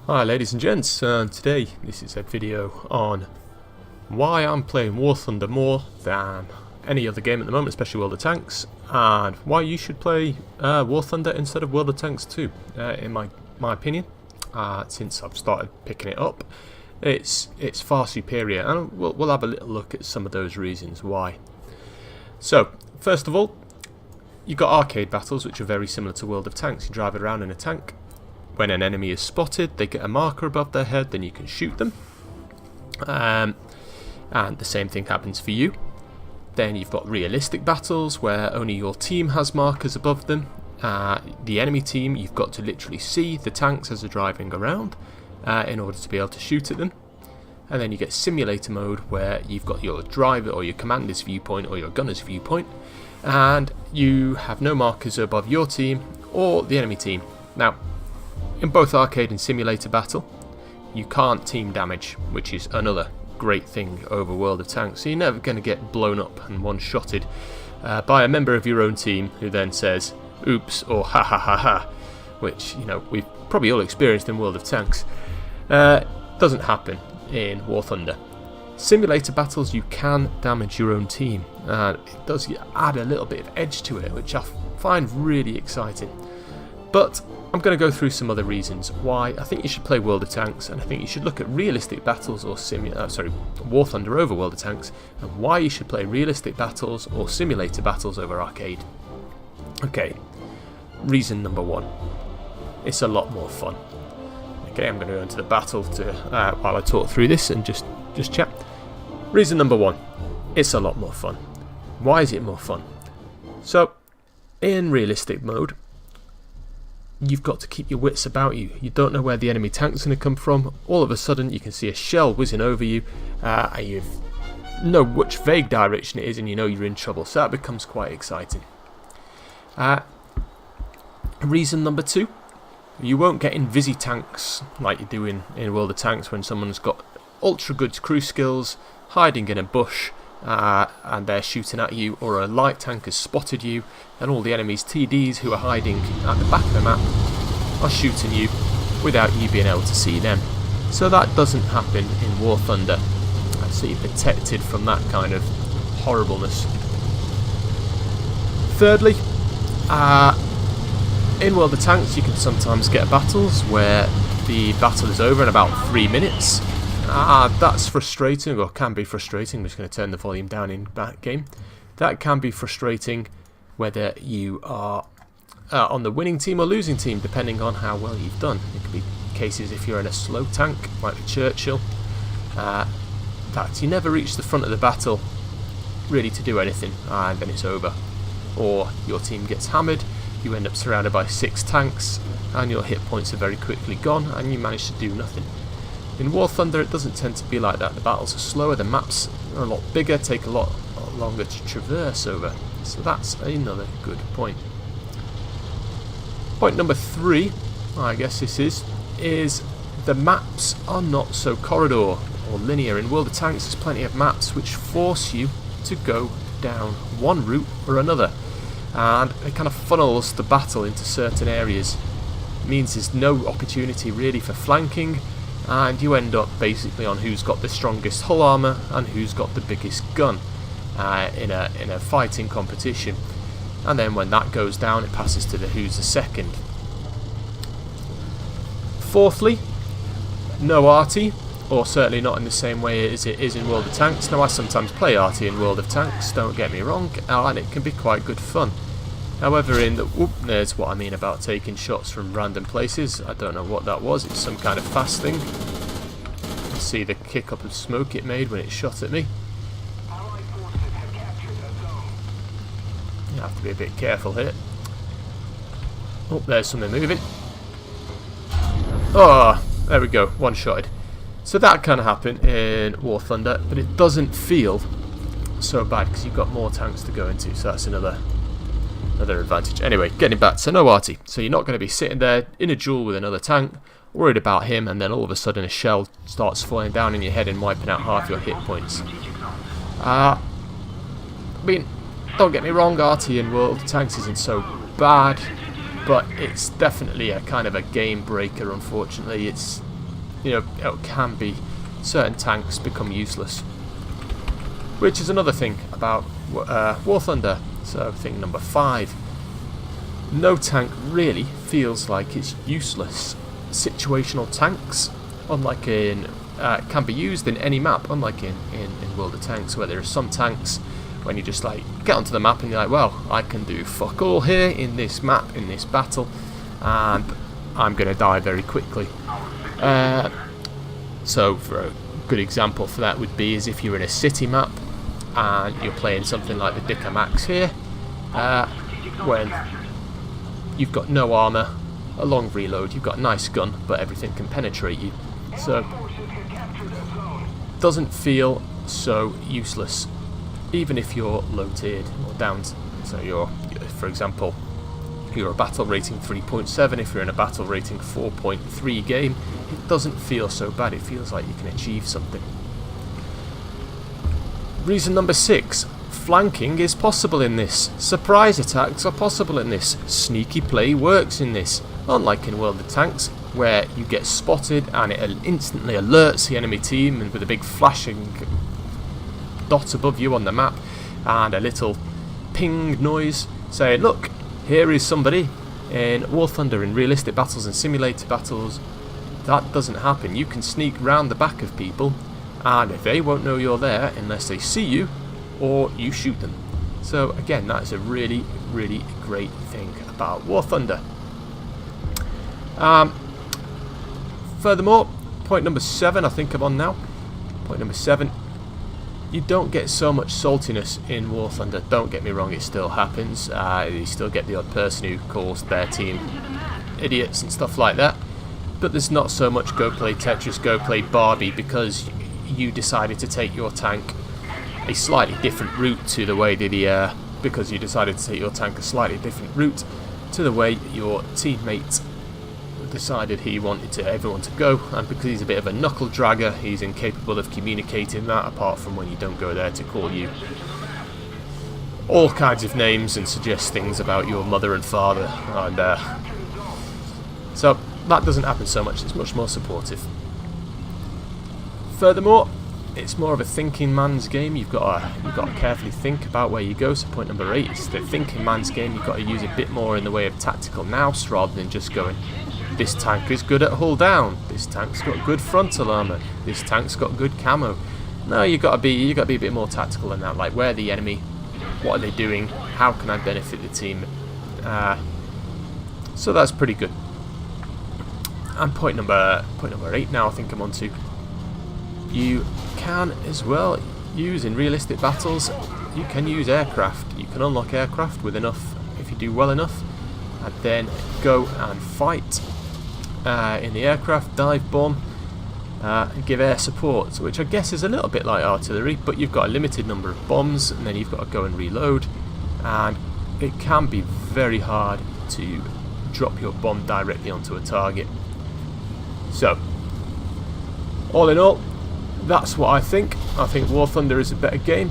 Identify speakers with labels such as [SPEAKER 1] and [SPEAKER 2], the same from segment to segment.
[SPEAKER 1] Hi ladies and gents, today this is a video on why I'm playing War Thunder more than any other game at the moment, especially World of Tanks, and why you should play War Thunder instead of World of Tanks too, in my opinion. Since I've started picking it up, it's far superior, and we'll have a little look at some of those reasons why. So, first of all, you've got arcade battles, which are very similar to World of Tanks. You drive around in a tank. When an enemy is spotted, they get a marker above their head, then you can shoot them. And the same thing happens for you. Then you've got realistic battles, where only your team has markers above them. The enemy team, you've got to literally see the tanks as they're driving around in order to be able to shoot at them. And then you get simulator mode, where you've got your driver or your commander's viewpoint or your gunner's viewpoint, and you have no markers above your team or the enemy team. Now, in both arcade and simulator battle, you can't team damage, which is another great thing over World of Tanks. So you're never going to get blown up and one-shotted by a member of your own team who then says, oops, or ha ha ha ha, which, you know, we've probably all experienced in World of Tanks. Doesn't happen in War Thunder. Simulator battles, you can damage your own team, and it does add a little bit of edge to it, which I find really exciting. But I'm going to go through some other reasons why I think you should play World of Tanks, and I think you should look at realistic battles or War Thunder over World of Tanks, and why you should play realistic battles or simulator battles over arcade. Okay, reason number one, it's a lot more fun. Okay, I'm going to go into the battle to while I talk through this and just chat. Reason number one, it's a lot more fun. Why is it more fun? So, in realistic mode, you've got to keep your wits about you. You don't know where the enemy tank's going to come from. All of a sudden you can see a shell whizzing over you, and you know which vague direction it is, and you know you're in trouble. So that becomes quite exciting. Reason number two, you won't get invisi tanks like you do in World of Tanks, when someone's got ultra good crew skills, hiding in a bush, and they're shooting at you, or a light tank has spotted you, and all the enemy's TDs who are hiding at the back of the map are shooting you without you being able to see them. So that doesn't happen in War Thunder, so you're protected from that kind of horribleness. Thirdly, in World of Tanks you can sometimes get battles where the battle is over in about 3 minutes. That's frustrating, or can be frustrating. I'm just going to turn the volume down in that game. That can be frustrating whether you are on the winning team or losing team, depending on how well you've done. It could be cases if you're in a slow tank, like the Churchill, that you never reach the front of the battle really to do anything, and then it's over. Or your team gets hammered, you end up surrounded by 6 tanks, and your hit points are very quickly gone, and you manage to do nothing. In War Thunder it doesn't tend to be like that. The battles are slower, the maps are a lot bigger, take a lot longer to traverse over. So that's another good point. Point number 3, I guess this is the maps are not so corridor or linear. In World of Tanks there's plenty of maps which force you to go down one route or another, and it kind of funnels the battle into certain areas. It means there's no opportunity really for flanking, and you end up basically on who's got the strongest hull armour and who's got the biggest gun in a fighting competition. And then when that goes down, it passes to the who's the second. Fourthly, no arty, or certainly not in the same way as it is in World of Tanks. Now, I sometimes play arty in World of Tanks, don't get me wrong, and it can be quite good fun. However, there's what I mean about taking shots from random places. I don't know what that was. It's some kind of fast thing. You see the kick up of smoke it made when it shot at me. You have to be a bit careful here. Oh, there's something moving. Oh, there we go, one-shotted. So that can happen in War Thunder, but it doesn't feel so bad because you've got more tanks to go into, so that's another advantage. Anyway, getting back, so no arty. So you're not going to be sitting there in a duel with another tank, worried about him, and then all of a sudden a shell starts falling down in your head and wiping out half your hit points. I mean, don't get me wrong, arty in World of Tanks isn't so bad, but it's definitely a kind of a game breaker, unfortunately. It's it can be certain tanks become useless, which is another thing about War Thunder. So thing number 5, no tank really feels like it's useless. Situational tanks, unlike can be used in any map, unlike in World of Tanks, where there are some tanks when you just like get onto the map and you're like, well, I can do fuck all here in this map, in this battle, and I'm gonna die very quickly. So for a good example for that would be is if you're in a city map and you're playing something like the Dicker Max here, when you've got no armour, a long reload, you've got a nice gun, but everything can penetrate you. So doesn't feel so useless, even if you're low tiered or down. So you're, for example, you're a battle rating 3.7, if you're in a battle rating 4.3 game, it doesn't feel so bad. It feels like you can achieve something. Reason number 6, flanking is possible in this. Surprise attacks are possible in this. Sneaky play works in this. Unlike in World of Tanks, where you get spotted and it instantly alerts the enemy team, and with a big flashing dot above you on the map and a little ping noise saying, look, here is somebody. In War Thunder, in realistic battles and simulator battles, that doesn't happen. You can sneak round the back of people and they won't know you're there unless they see you or you shoot them. So again, that is a really, really great thing about War Thunder. Furthermore, point number 7, I think I'm on now. Point number 7, you don't get so much saltiness in War Thunder. Don't get me wrong, it still happens. You still get the odd person who calls their team idiots and stuff like that. But there's not so much go play Tetris, go play Barbie, because you decided to take your tank a slightly different route to the way that because you decided to take your tank a slightly different route to the way your teammate decided he wanted everyone to go, and because he's a bit of a knuckle dragger, he's incapable of communicating that, apart from when you don't go there to call you all kinds of names and suggest things about your mother and father, and so that doesn't happen so much. It's much more supportive. Furthermore, it's more of a thinking man's game. You've got to carefully think about where you go. So point number 8 is the thinking man's game. You've got to use a bit more in the way of tactical nous, rather than just going, this tank is good at hull down, this tank's got good frontal armour, this tank's got good camo. No, you got to be a bit more tactical than that. Like, where are the enemy? What are they doing? How can I benefit the team? So that's pretty good. And point number 8 now, I think I'm on to. You can as well use in realistic battles. You can use aircraft. You can unlock aircraft with enough, if you do well enough, and then go and fight in the aircraft, dive bomb, and give air support, which I guess is a little bit like artillery, but you've got a limited number of bombs, and then you've got to go and reload, and it can be very hard to drop your bomb directly onto a target. So, all in all, that's what I think. I think War Thunder is a better game.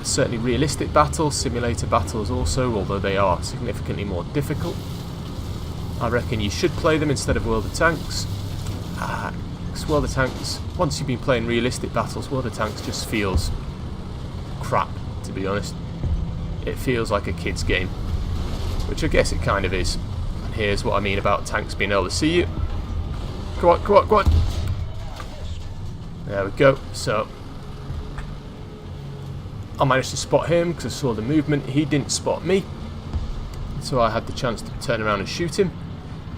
[SPEAKER 1] Certainly realistic battles, simulator battles also, although they are significantly more difficult. I reckon you should play them instead of World of Tanks. Because World of Tanks, once you've been playing realistic battles, World of Tanks just feels crap, to be honest. It feels like a kid's game, which I guess it kind of is. And here's what I mean about tanks being able to see you. Come on, come on, come on. There we go. So I managed to spot him because I saw the movement. He didn't spot me, so I had the chance to turn around and shoot him.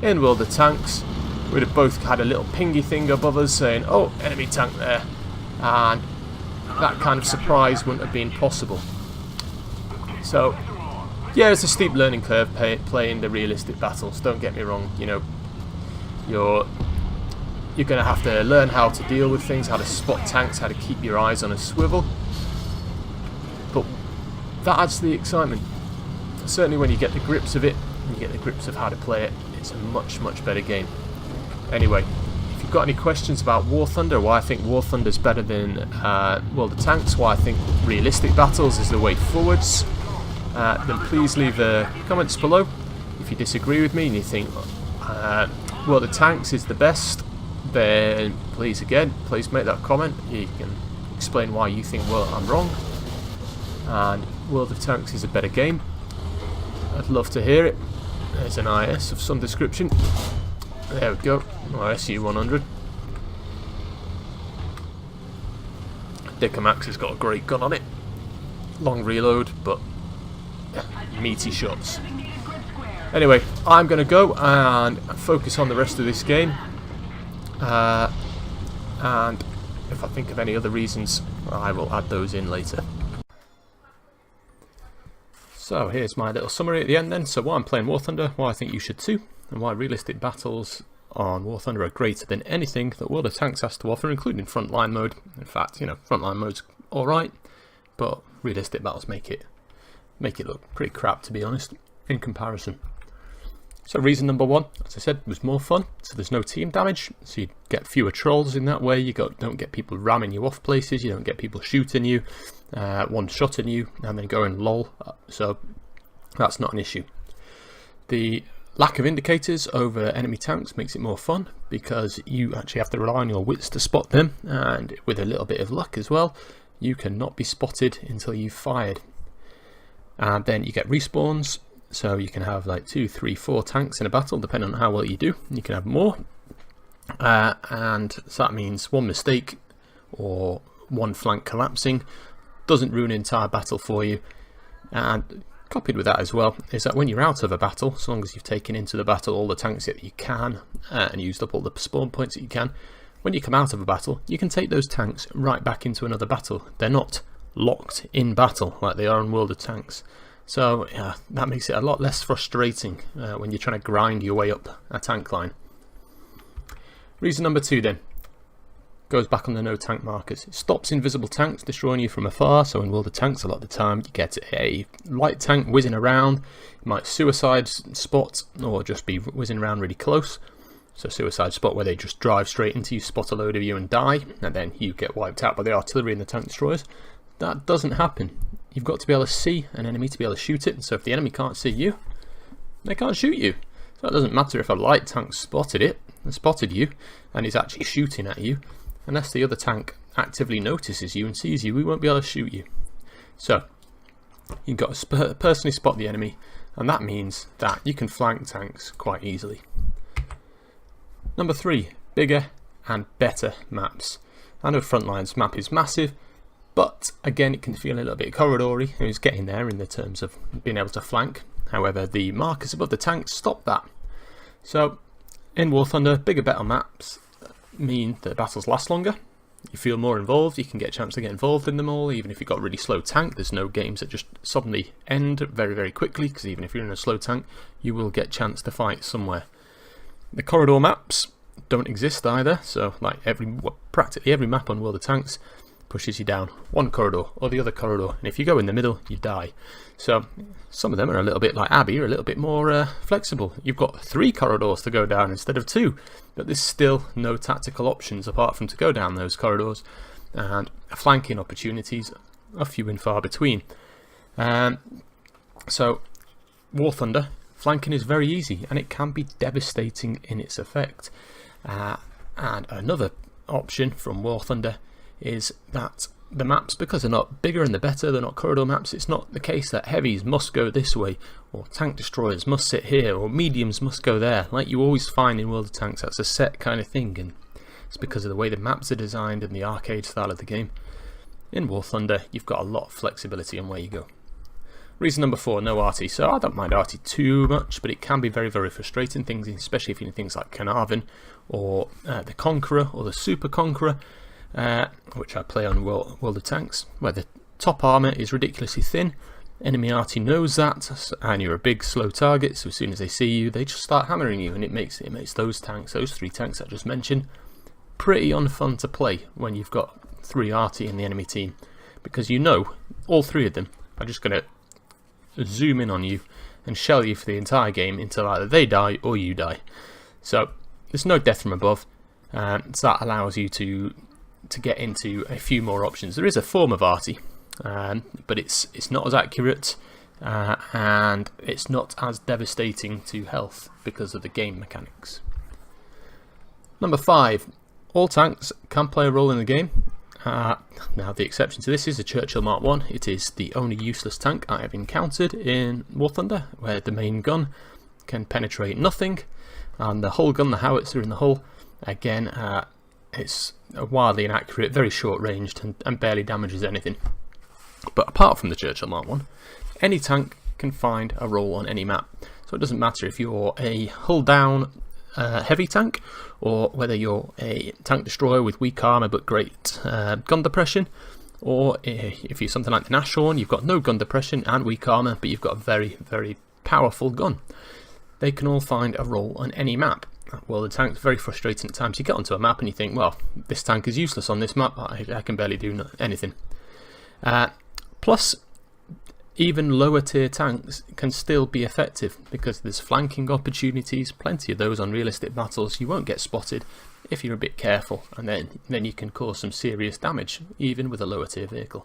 [SPEAKER 1] In World of Tanks, we'd have both had a little pingy thing above us saying, oh, enemy tank there, and that kind of surprise wouldn't have been possible. So yeah, it's a steep learning curve playing the realistic battles, don't get me wrong. You know, you're going to have to learn how to deal with things, how to spot tanks, how to keep your eyes on a swivel, but that adds to the excitement. Certainly when you get the grips of it, and you get the grips of how to play it, it's a much, much better game. Anyway, if you've got any questions about War Thunder, why I think War Thunder is better than World of Tanks, why I think realistic battles is the way forwards, then please leave comments below. If you disagree with me and you think World of Tanks is the best, then please make that comment. You can explain why you think I'm wrong and World of Tanks is a better game. I'd love to hear it. There's an IS of some description. There we go, ISU 100. Dicker Max has got a great gun on it. Long reload, but meaty shots. Anyway, I'm going to go and focus on the rest of this game. And if I think of any other reasons, I will add those in later. So here's my little summary at the end then. So why I'm playing War Thunder, why I think you should too, and why realistic battles on War Thunder are greater than anything that World of Tanks has to offer, including frontline mode. In fact, you know, frontline mode's alright, but realistic battles make it look pretty crap, to be honest, in comparison. So reason number one, as I said, was more fun. So there's no team damage, so you get fewer trolls in that way. You don't get people ramming you off places. You don't get people shooting you, one-shotting you, and then going lol. So that's not an issue. The lack of indicators over enemy tanks makes it more fun because you actually have to rely on your wits to spot them, and with a little bit of luck as well, you cannot be spotted until you've fired. And then you get respawns. So you can have like 2, 3, 4 tanks in a battle, depending on how well you do. You can have more, and so that means one mistake or one flank collapsing doesn't ruin an entire battle for you. And copied with that as well is that when you're out of a battle, so long as you've taken into the battle all the tanks that you can and used up all the spawn points that you can, when you come out of a battle, you can take those tanks right back into another battle. They're not locked in battle like they are in World of Tanks. So yeah, that makes it a lot less frustrating when you're trying to grind your way up a tank line. Reason number two then goes back on the no tank markers. It stops invisible tanks destroying you from afar. So in World of Tanks, a lot of the time you get a light tank whizzing around. It might suicide spot or just be whizzing around really close. So suicide spot where they just drive straight into you, spot a load of you and die, and then you get wiped out by the artillery and the tank destroyers. That doesn't happen. You've got to be able to see an enemy to be able to shoot it, so if the enemy can't see you, they can't shoot you. So it doesn't matter if a light tank spotted you, and is actually shooting at you, unless the other tank actively notices you and sees you, we won't be able to shoot you. So you've got to personally spot the enemy, and that means that you can flank tanks quite easily. Number 3, bigger and better maps. I know Frontline's map is massive, but again, it can feel a little bit corridory. It's getting there in the terms of being able to flank. However, the markers above the tanks stop that. So, in War Thunder, bigger, better maps mean that battles last longer. You feel more involved. You can get a chance to get involved in them all. Even if you've got a really slow tank, there's no games that just suddenly end very, very quickly. Because even if you're in a slow tank, you will get a chance to fight somewhere. The corridor maps don't exist either. So, like practically every map on World of Tanks pushes you down one corridor or the other corridor, and if you go in the middle you die. So some of them are a little bit like Abbey, are a little bit more flexible. You've got 3 corridors to go down instead of 2, but there's still no tactical options apart from to go down those corridors, and flanking opportunities are few and far between. So War Thunder, flanking is very easy and it can be devastating in its effect. And another option from War Thunder is that the maps, because they're not bigger and they're better, they're not corridor maps, it's not the case that heavies must go this way, or tank destroyers must sit here, or mediums must go there, like you always find in World of Tanks. That's a set kind of thing, and it's because of the way the maps are designed and the arcade style of the game. In War Thunder, you've got a lot of flexibility on where you go. Reason number 4, no arty. So I don't mind arty too much, but it can be very, very frustrating, things, especially if you're in things like Carnarvon, or the Conqueror, or the Super Conqueror, which I play on World of Tanks, where the top armour is ridiculously thin. Enemy arty knows that, and you're a big slow target, so as soon as they see you, they just start hammering you, and it makes those 3 tanks I just mentioned, pretty unfun to play when you've got 3 arty in the enemy team, because you know all 3 of them are just going to zoom in on you and shell you for the entire game until either they die or you die. So there's no death from above, so that allows you to get into a few more options. There is a form of arty, but it's not as accurate, and it's not as devastating to health because of the game mechanics. Number 5, all tanks can play a role in the game. Now the exception to this is the Churchill Mark 1. It is the only useless tank I have encountered in War Thunder, where the main gun can penetrate nothing, and the hull gun, the howitzer in the hull, again, it's wildly inaccurate, very short ranged, and barely damages anything. But apart from the Churchill Mark 1, any tank can find a role on any map. So it doesn't matter if you're a hull down heavy tank, or whether you're a tank destroyer with weak armour but great gun depression, or if you're something like the Nashorn, you've got no gun depression and weak armour, but you've got a very, very powerful gun. They can all find a role on any map. Well, the tank's very frustrating at times. You get onto a map and you think, well, this tank is useless on this map, I can barely do anything. Plus, even lower tier tanks can still be effective because there's flanking opportunities, plenty of those on realistic battles. You won't get spotted if you're a bit careful, and then you can cause some serious damage even with a lower tier vehicle.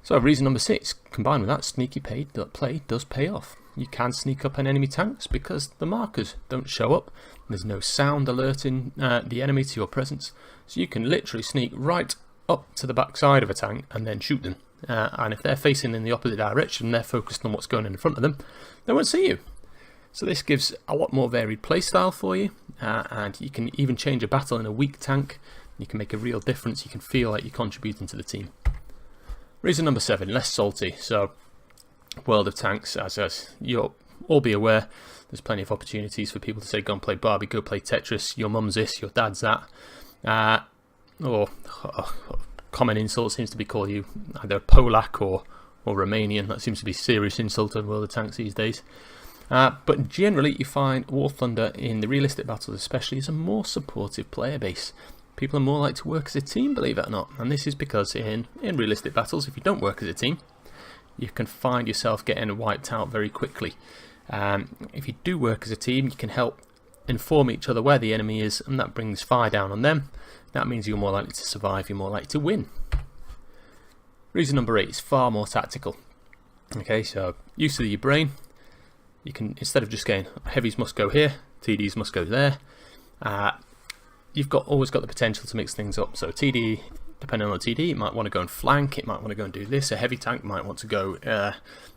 [SPEAKER 1] So reason number 6, combined with that, sneaky play does pay off. You can sneak up on enemy tanks because the markers don't show up. There's no sound alerting the enemy to your presence, so you can literally sneak right up to the backside of a tank and then shoot them. And if they're facing in the opposite direction, they're focused on what's going on in front of them, they won't see you. So this gives a lot more varied playstyle for you, and you can even change a battle in a weak tank. You can make a real difference. You can feel like you're contributing to the team. Reason number 7, less salty. So World of Tanks, as you'll all be aware, there's plenty of opportunities for people to say, go and play Barbie, go play Tetris, your mum's this, your dad's that, or common insult seems to be called you either Polak or Romanian. That seems to be a serious insult in World of Tanks these days. But generally you find War Thunder in the realistic battles especially is a more supportive player base. People are more like to work as a team, believe it or not, and this is because in realistic battles, if you don't work as a team, you can find yourself getting wiped out very quickly. If you do work as a team, you can help inform each other where the enemy is, and that brings fire down on them. That means you're more likely to survive, you're more likely to win. Reason number 8 is far more tactical. Okay, so use of your brain. You can, instead of just going heavies must go here, TDs must go there, you've always got the potential to mix things up. So TD, depending on the TD, it might want to go and flank, it might want to go and do this. A heavy tank might want to go,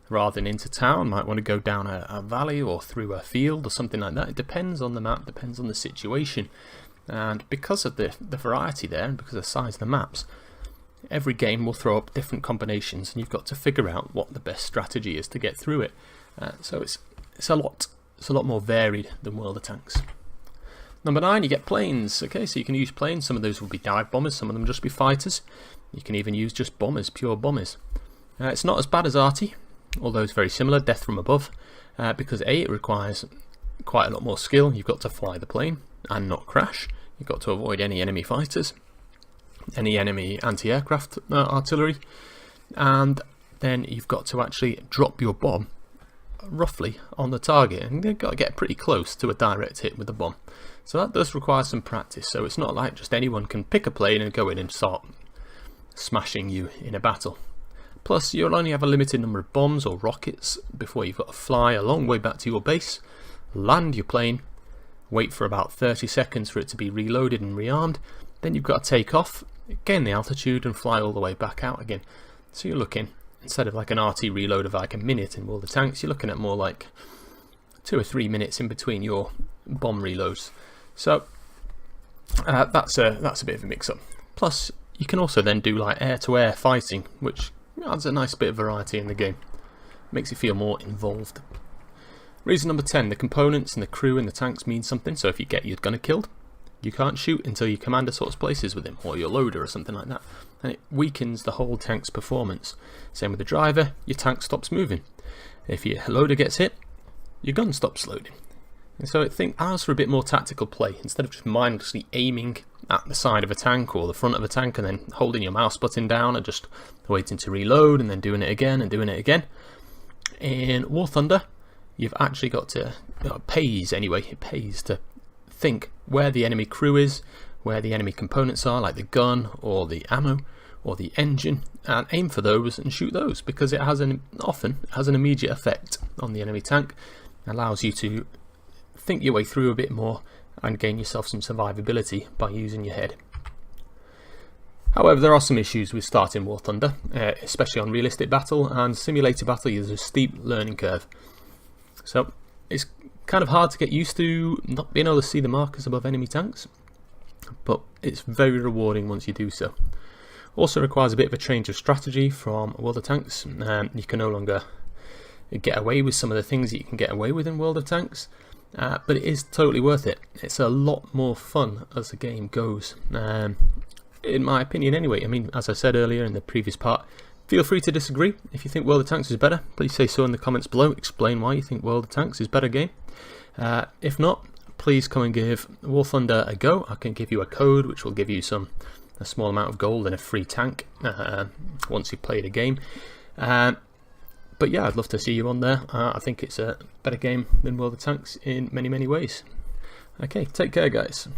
[SPEAKER 1] rather than into town, might want to go down a valley or through a field or something like that. It depends on the map, depends on the situation. And because of the variety there, and because of the size of the maps, every game will throw up different combinations, and you've got to figure out what the best strategy is to get through it. So it's a lot more varied than World of Tanks. Number 9, you get planes. Okay, so you can use planes. Some of those will be dive bombers, some of them just be fighters. You can even use just bombers, pure bombers. It's not as bad as Arty, although it's very similar, death from above, because A, it requires quite a lot more skill. You've got to fly the plane and not crash. You've got to avoid any enemy fighters, any enemy anti-aircraft artillery, and then you've got to actually drop your bomb roughly on the target, and you've got to get pretty close to a direct hit with the bomb. So that does require some practice, so it's not like just anyone can pick a plane and go in and start smashing you in a battle. Plus, you'll only have a limited number of bombs or rockets before you've got to fly a long way back to your base, land your plane, wait for about 30 seconds for it to be reloaded and rearmed, then you've got to take off, gain the altitude and fly all the way back out again. So you're looking, instead of like an RT reload of like a minute in World of Tanks, you're looking at more like 2 or 3 minutes in between your bomb reloads. So that's a bit of a mix-up. Plus, you can also then do like air-to-air fighting, which adds a nice bit of variety in the game. Makes you feel more involved. Reason number 10, the components and the crew in the tanks mean something. So if you get your gunner killed, you can't shoot until your commander sorts places with him, or your loader or something like that, and it weakens the whole tank's performance. Same with the driver, your tank stops moving. If your loader gets hit, your gun stops loading. And so I think allows for a bit more tactical play, instead of just mindlessly aiming at the side of a tank or the front of a tank and then holding your mouse button down and just waiting to reload and then doing it again and doing it again. In War Thunder, you've actually got to, it pays to think where the enemy crew is, where the enemy components are, like the gun or the ammo or the engine, and aim for those and shoot those, because it has often has an immediate effect on the enemy tank. It allows you to think your way through a bit more and gain yourself some survivability by using your head. However, there are some issues with starting War Thunder, especially on realistic battle and simulator battle. There's a steep learning curve, so it's kind of hard to get used to not being able to see the markers above enemy tanks, but it's very rewarding once you do so. Also requires a bit of a change of strategy from World of Tanks. You can no longer get away with some of the things that you can get away with in World of Tanks, but it is totally worth it. It's a lot more fun as the game goes, in my opinion anyway. I mean, as I said earlier in the previous part, feel free to disagree. If you think World of Tanks is better, please say so in the comments below. Explain why you think World of Tanks is a better game. If not, please come and give War Thunder a go. I can give you a code which will give you a small amount of gold and a free tank once you've played a game. But yeah, I'd love to see you on there. I think it's a better game than World of Tanks in many ways. Okay, take care guys.